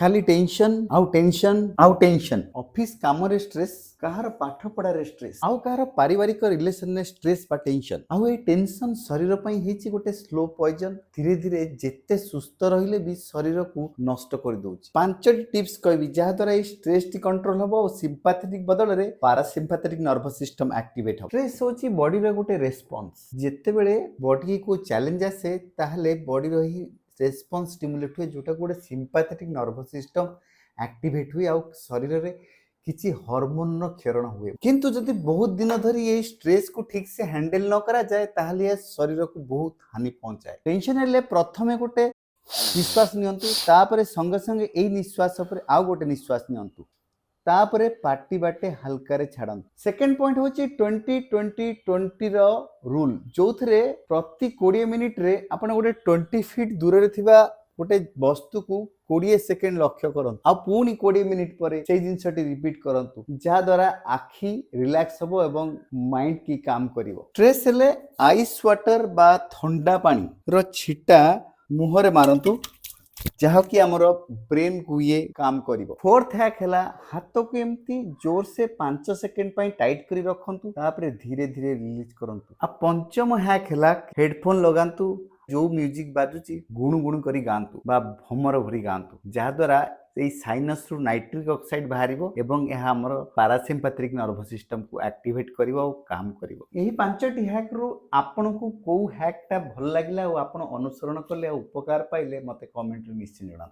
खाली टेंशन आउ टेंशन आउ टेंशन ऑफिस काम रे स्ट्रेस कहार पाठ पढ़ा रे स्ट्रेस आउ कहार पारिवारिक रिलेशन रे स्ट्रेस बा टेंशन आउ ए टेंशन शरीर पई हेची गोटे स्लो पॉइजन धीरे धीरे जेते सुस्त रहिले भी शरीर को नष्ट कर दोछि। पांचटी टिप्स कहबी जहा द्वारा ए स्ट्रेस टी कंट्रोल हबो और सिंपैथेटिक बदल रे पैरासिम्पैथेटिक नर्वस सिस्टम एक्टिवेट हबो। स्ट्रेस होची बॉडी रे गोटे रेस्पॉन्स जेते बेले बॉडी को चैलेंज आसे ताहले बॉडी रही रेस्पॉन्स स्टिमुलेट हुए जोटा गोटे सिंपैथेटिक नर्वस सिस्टम एक्टिवेट हुए आउ शरीर रे किछि हार्मोन नो क्षरण हुए। किंतु जदि बहुत दिन धरी ये स्ट्रेस को ठीक से हैंडल न करा जाए ताहले ये शरीर को बहुत हानि पहुंचाए। टेंशन हेले प्रथमे गोटे निश्वास नियंतु तापरे संगे संगे एई निश्वास पर आउ गोटे निश्वास नियंतु तापरे पार्टी बाटे हल्का रे छाड़न। सेकंड पॉइंट होची 20-20-20 रो रूल जो थरे प्रति 20 मिनिट रे आपण गोटे 20 फीट दूर रे थिबा गोटे वस्तु को 20 सेकेंड लक्ष्य करन आ पुनी 20 मिनिट परे सेई जिंसटी रिपीट करंतु जा द्वारा आखी रिलैक्स हबो एवं माइंड की काम करिवो। स्ट्रेस हेले आइस वाटर बा ठंडा पानी रो छिटा मुह रे मारंतु जहा कि हमर ब्रेन को ये काम करिवो। फोर्थ हैक हैला हाथ को एमती जोर से 5 सेकंड पई टाइट करी रखंतु तापरे धीरे धीरे रिलीज करंतु। आ पंचम हैक हैला हेडफोन लगांतु जो म्यूजिक बाजुची गुणु गुणु करी गांतु बा भमर भरी गांतु जहा द्वारा ए साइनस रु नाइट्रिक ऑक्साइड बाहरिबो एवं एहा हमर पैरासिम्पैथेटिक नर्वस सिस्टम को एक्टिवेट करिवो और काम करिवो। एही पांचटी हैक रु आपन को को हैक ता भल लागिला और आपन अनुसरण करले उपकार पाइले मते कमेंट रे निश्चय जणाନ୍ତୁ।